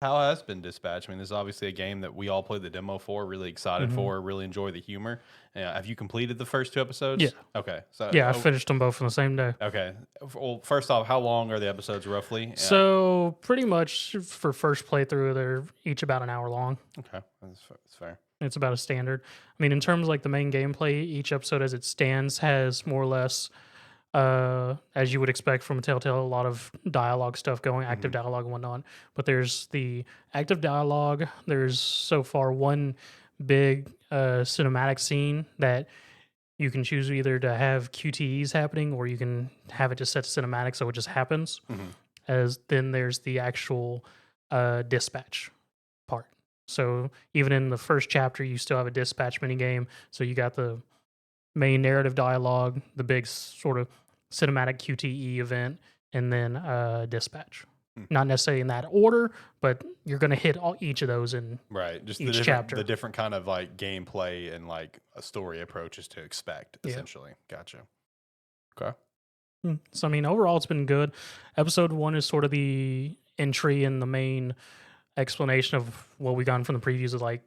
How has been Dispatch? I mean, this is obviously a game that we all played the demo for, really excited Hmm. for, really enjoy the humor. Have you completed the first two Yeah, episodes? Okay, yeah, I so finished them both on the same day. okay. Well, first off, how long are the episodes roughly? Yeah. So pretty much for first playthrough, they're each about an hour long. Okay, that's fair. It's about a standard. I mean, in terms of like the main gameplay, each episode as it stands has more or less, as you would expect from a Telltale, a lot of dialogue stuff going, active Hmm. dialogue and whatnot. But there's the active dialogue. There's so far one big cinematic scene that you can choose either to have QTEs happening or you can have it just set to cinematic so it just happens. Hmm. As then there's the actual dispatch part. So even in the first chapter, you still have a dispatch mini game. So you got the main narrative dialogue, the big sort of cinematic QTE event, and then dispatch. Not necessarily in that order, but you're going to hit each of those in Right, just each chapter. the different kind of like gameplay and like a story approaches to expect Yeah. essentially. Gotcha. Okay. So I mean, overall, it's been good. Episode one is sort of the entry and the main explanation of what we got from the previews of like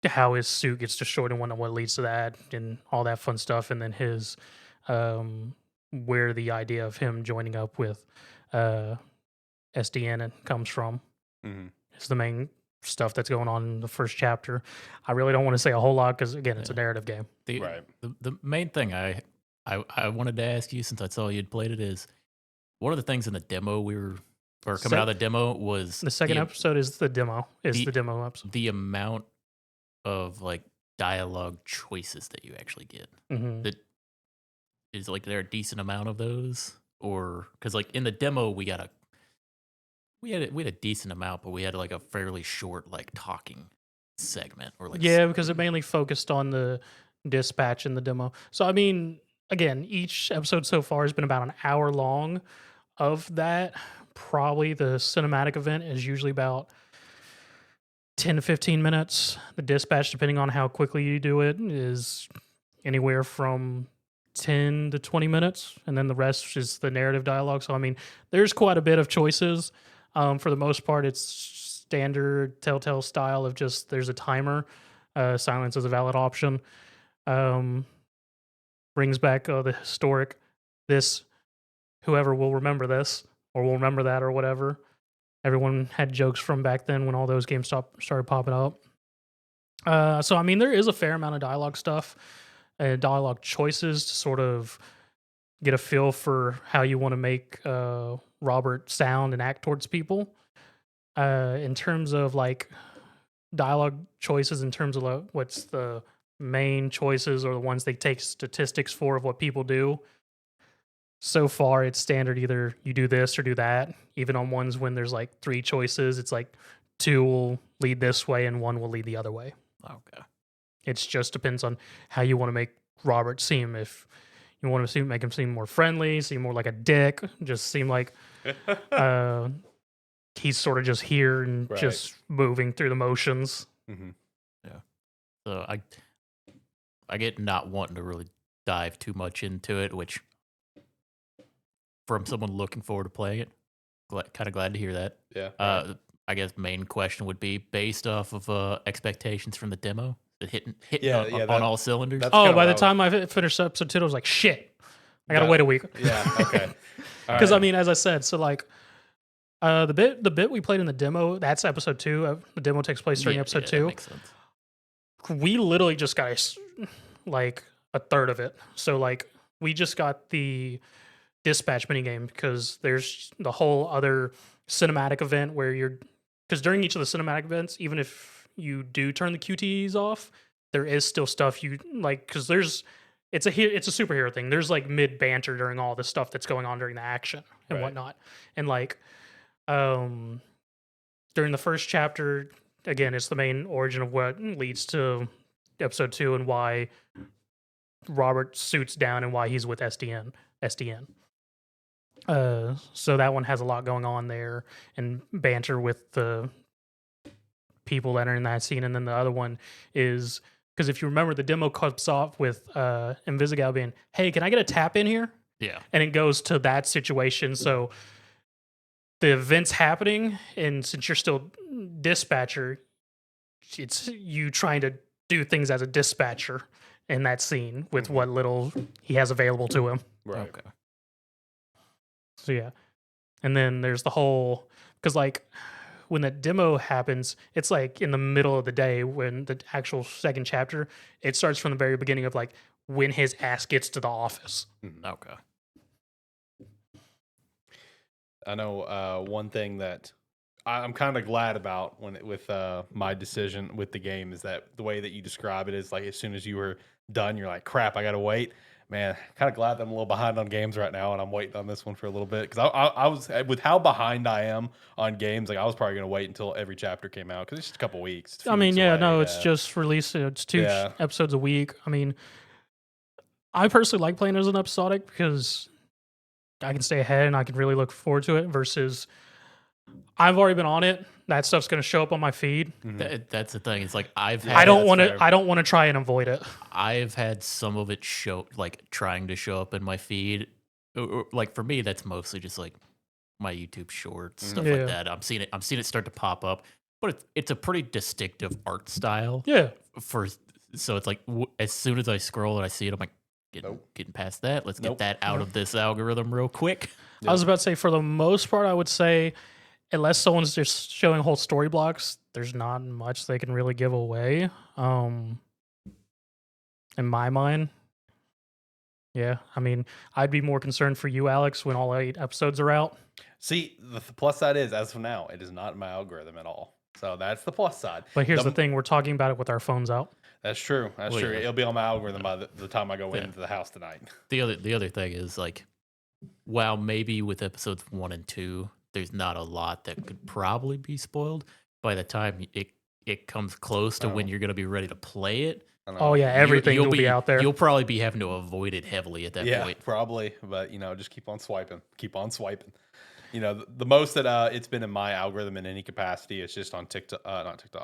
how his suit gets destroyed and what leads to that and all that fun stuff, and then his where the idea of him joining up with uh SDN comes from Hmm. is the main stuff that's going on in the first chapter. I really don't want to say a whole lot because again, it's a Yeah. narrative game. The, Right. the main thing I wanted to ask you since I saw you'd played it is one of the things in the demo coming out of the demo was The second episode is the demo. the- The demo episode. the amount of like dialogue choices that you actually get. Hmm. That is like there a decent amount of those, or because like in the demo we had a decent amount, but we had like a fairly short like talking segment or like Yeah, because it mainly focused on the dispatch in the demo. So I mean, again, each episode so far has been about an hour long. Of that, probably the cinematic event is usually about 10 to 15 minutes. The dispatch, depending on how quickly you do it, is anywhere from 10 to 20 minutes. And then the rest is the narrative dialogue. So, I mean, there's quite a bit of choices. For the most part, it's standard Telltale style of just there's a timer. Silence is a valid option. Brings back the historic, this, whoever will remember this or will remember that or whatever. Everyone had jokes from back then when all those games started popping up. So, I mean, there is a fair amount of dialogue stuff, dialogue choices to sort of get a feel for how you want to make Robert sound and act towards people. In terms of like dialogue choices, in terms of like, what's the main choices or the ones they take statistics for of what people do. So far, it's standard either you do this or do that. Even on ones when there's like three choices, it's like two will lead this way and one will lead the other way. Okay. It just depends on how you want to make Robert seem. If you want to make him seem more friendly, seem more like a dick, just seem like he's sort of just here and Right. just moving through the motions. Hmm. So I get not wanting to really dive too much into it, which from someone looking forward to playing it, kind of glad to hear that. Yeah. Right. I guess main question would be based off of expectations from the demo. Is it hitting Yeah, on, yeah, on that- all cylinders? that's Oh, kinda by the what I time I finished episode 2, I was like, shit, I gotta Yeah. wait a week. Yeah. Okay. All Because I right. mean, as I said, so like the bit we played in the demo, that's episode 2. The demo takes place during episode that 2. makes sense. We literally just got like a third of it. So like we just got the dispatch minigame because there's the whole other cinematic event where because during each of the cinematic events, even if you do turn the QTEs off, there is still stuff you like because it's a superhero thing. There's like mid banter during all the stuff that's going on during the action and Right. whatnot, and like during the first chapter, again, it's the main origin of what leads to episode 2 and why Robert suits down and why he's with SDN. So that one has a lot going on there and banter with the people that are in that scene. And then the other one is because if you remember, the demo cuts off with Invisigal being, "Hey, can I get a tap in here?" Yeah. And it goes to that situation. So the event's happening, and since you're still dispatcher, it's you trying to do things as a dispatcher in that scene with what little he has available to him. Right. Okay. So yeah, and then there's the whole because like when that demo happens, it's like in the middle of the day when the actual second chapter. It starts from the very beginning of like when his ass gets to the office. Okay. I know one thing that I'm kind of glad about with my decision with the game is that the way that you describe it is like as soon as you were done, you're like, crap, I gotta wait. Man, kind of glad that I'm a little behind on games right now, and I'm waiting on this one for a little bit because I was with how behind I am on games. Like I was probably gonna wait until every chapter came out because it's just a couple weeks. It's a few I mean, weeks yeah, away, no, it's just released. It's two Yeah. episodes a week. I mean, I personally like playing as an episodic because I can stay ahead and I can really look forward to it. Versus, I've already been on it. That stuff's going to show up on my feed. That's the thing. It's like I've Yeah, had I don't that's want to. fair. I don't want to try and avoid it. I've had some of it trying to show up in my feed. Like for me, that's mostly just like my YouTube shorts, stuff Yeah. like that. I'm seeing it start to pop up, but it's a pretty distinctive art style. Yeah, So it's like as soon as I scroll and I see it, I'm like getting past that. Let's Nope. get that out of this algorithm real quick. I was about to say for the most part, I would say unless someone's just showing whole story blocks, there's not much they can really give away. In my mind. Yeah, I mean, I'd be more concerned for you, Alex, when all 8 episodes are out. See, the plus side is as of now, it is not in my algorithm at all. So that's the plus side. But here's the thing: we're talking about it with our phones out. That's true. That's Well, true. yeah. It'll be on my algorithm by the time I go Yeah. into the house tonight. The other thing is like, while maybe with episodes 1 and 2, there's not a lot that could probably be spoiled. By the time it comes close to when you're gonna be ready to play it, I don't Oh know. yeah, everything will be out there. You'll probably be having to avoid it heavily at that Yeah, point. probably. But just keep on swiping. Keep on swiping. The most that it's been in my algorithm in any capacity is just on TikTok, not TikTok,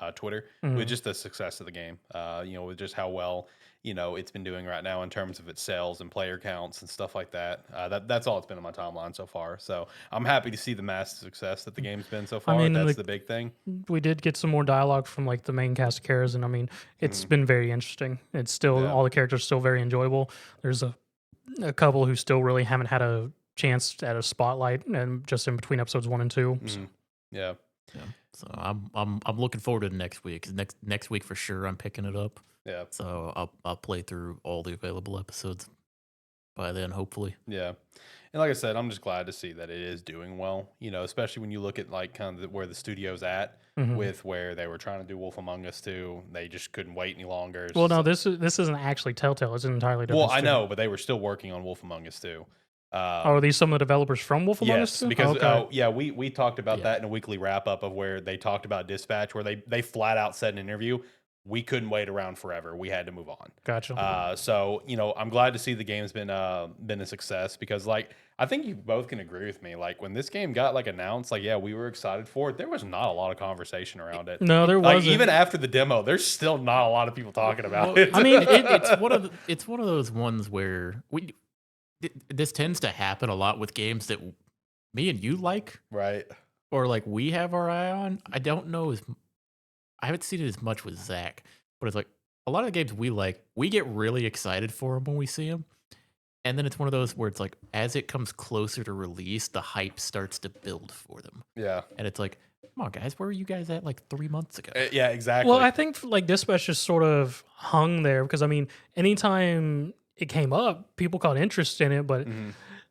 on Twitter, with just the success of the game. With just how well it's been doing right now in terms of its sales and player counts and stuff like that. That's all it's been on my timeline so far. So I'm happy to see the massive success that the game's been so far. mean, That's the big thing. We did get some more dialogue from like the main cast of characters, and I mean, it's been very interesting. It's still Yeah. all the characters are still very enjoyable. There's a couple who still really haven't had a chance at a spotlight, and just in between episodes 1 and 2. So, Yeah. Yeah. So I'm looking forward to next week. Next week for sure. I'm picking it up. Yeah. So I'll play through all the available episodes by then, hopefully. Yeah. And like I said, I'm just glad to see that it is doing well, especially when you look at like kind of where the studio's at with where they were trying to do Wolf Among Us 2. They just couldn't wait any longer. well, no, this isn't actually Telltale. It's an entirely different. Well, I studio. know, but they were still working on Wolf Among Us 2. Are these some of the developers from Wolf Among Us Yes, too? because Okay. we talked about Yeah. that in a weekly wrap up of where they talked about Dispatch, where they flat out said in an interview, we couldn't wait around forever. We had to move on. Gotcha. So I'm glad to see the game's been a success because like I think you both can agree with me. Like when this game got like announced, like we were excited for it. There was not a lot of conversation around it. No, there Like wasn't. even after the demo, there's still not a lot of people talking about it. I mean, it's one of those ones where this tends to happen a lot with games that me and you like, right. or like we have our eye on. I don't know I haven't seen it as much with Zach, but it's like a lot of the games we like, we get really excited for them when we see them. And then it's one of those where it's like, as it comes closer to release, the hype starts to build for them. Yeah. And it's like, come on, guys, where were you guys at like 3 months ago? Yeah, exactly. Well, I think like Dispatch just sort of hung there because I mean, anytime it came up, people caught interest in it. But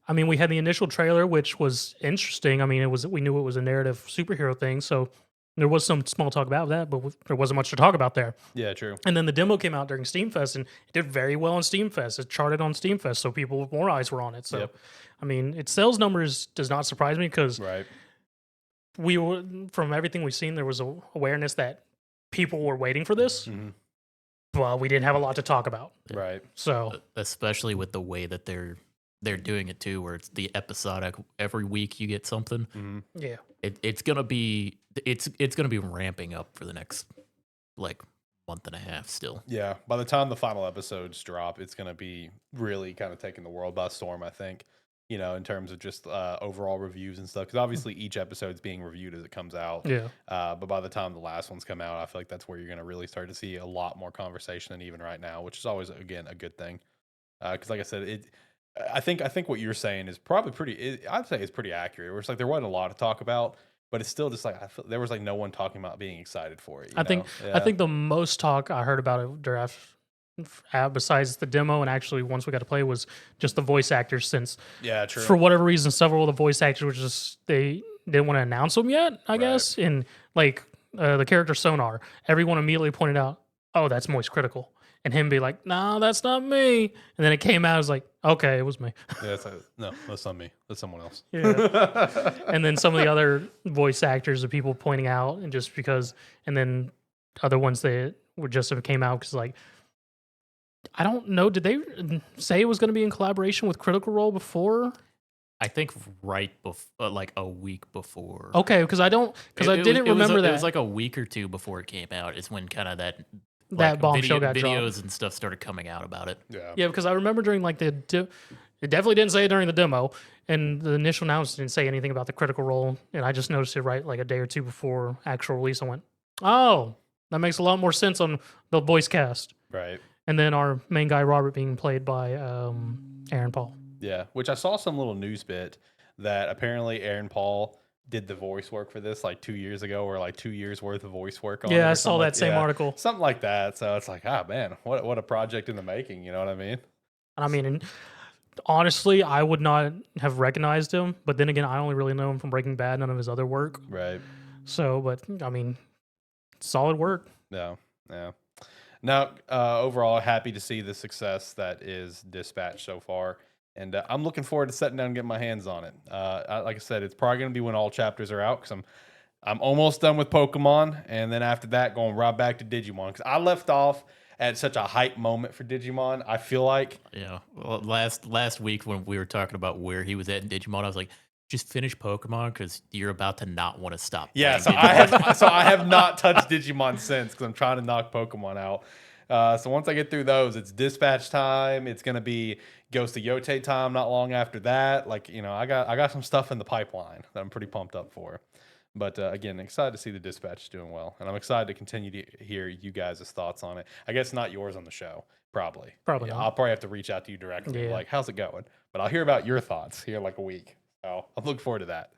I mean, we had the initial trailer, which was interesting. I mean, we knew it was a narrative superhero thing, so there was some small talk about that, but there wasn't much to talk about there. Yeah, true. And then the demo came out during Steamfest, and it did very well on Steamfest. It charted on Steamfest, so people with more eyes were on it. So, Yep. I mean, its sales numbers does not surprise me because Right. we were, from everything we've seen, there was a awareness that people were waiting for this, but we didn't have a lot to talk about. Right. So, Especially with the way that they're doing it too, where it's the episodic. Every week you get something. yeah. It's gonna be ramping up for the next like month and a half still. Yeah. By the time the final episodes drop, it's going to be really kind of taking the world by storm, I think. in terms of just overall reviews and stuff. Because obviously each episode's being reviewed as it comes out. Yeah. But by the time the last ones come out, I feel like that's where you're going to really start to see a lot more conversation than even right now, which is always, again, a good thing. Because like I said, I think what you're saying is probably I'd say it's pretty accurate. Where it's like there wasn't a lot to talk about, but it's still just like there was like no one talking about being excited for it. I think the most talk I heard about it draft, besides the demo and actually once we got to play, was just the voice actors. Since true. For whatever reason, several of the voice actors were just they didn't want to announce them yet. I guess, and like the character Sonar, everyone immediately pointed out, "Oh, that's Moist Critical." And him be like, "No, that's not me." And then it came out, I was like, "Okay, it was me." Yeah, it's like, no, that's not me. That's someone else. Yeah. And then some of the other voice actors are people pointing out, and just because, and then other ones that were just came out because like, I don't know, did they say it was going to be in collaboration with Critical Role before? I think right before, like a week before. Okay, because I didn't remember that. It was like a week or two before it came out. Is when kind of that bombshell got dropped. Videos and stuff started coming out about it. Yeah, because I remember during like it definitely didn't say it during the demo, and the initial announcement didn't say anything about the Critical Role, and I just noticed it right like a day or two before actual release. I went, "Oh, that makes a lot more sense on the voice cast." Right. And then our main guy Robert being played by Aaron Paul. Yeah, which I saw some little news bit that apparently Aaron Paul did the voice work for this like 2 years ago, or like 2 years worth of voice work on it. Yeah, I saw that same article. Something like that. So it's like, man, what a project in the making. You know what I mean? I mean, honestly, I would not have recognized him. But then again, I only really know him from Breaking Bad, none of his other work. Right. So, but I mean, solid work. Yeah. Now, overall, happy to see the success that is Dispatch so far. And I'm looking forward to sitting down and getting my hands on it. Like I said, it's probably going to be when all chapters are out, because I'm almost done with Pokemon, and then after that, going right back to Digimon, because I left off at such a hype moment for Digimon. I feel like, well, last week when we were talking about where he was at in Digimon, I was like, just finish Pokemon because you're about to not want to stop. Yeah, so I have not touched Digimon since, because I'm trying to knock Pokemon out. So once I get through those, it's Dispatch time. It's gonna be Ghost of Yote time not long after that. Like, I got some stuff in the pipeline that I'm pretty pumped up for. But again, excited to see the Dispatch doing well, and I'm excited to continue to hear you guys' thoughts on it. I guess not yours on the show, probably. Not. I'll probably have to reach out to you directly, like, how's it going? But I'll hear about your thoughts here in like a week. So I'm looking forward to that.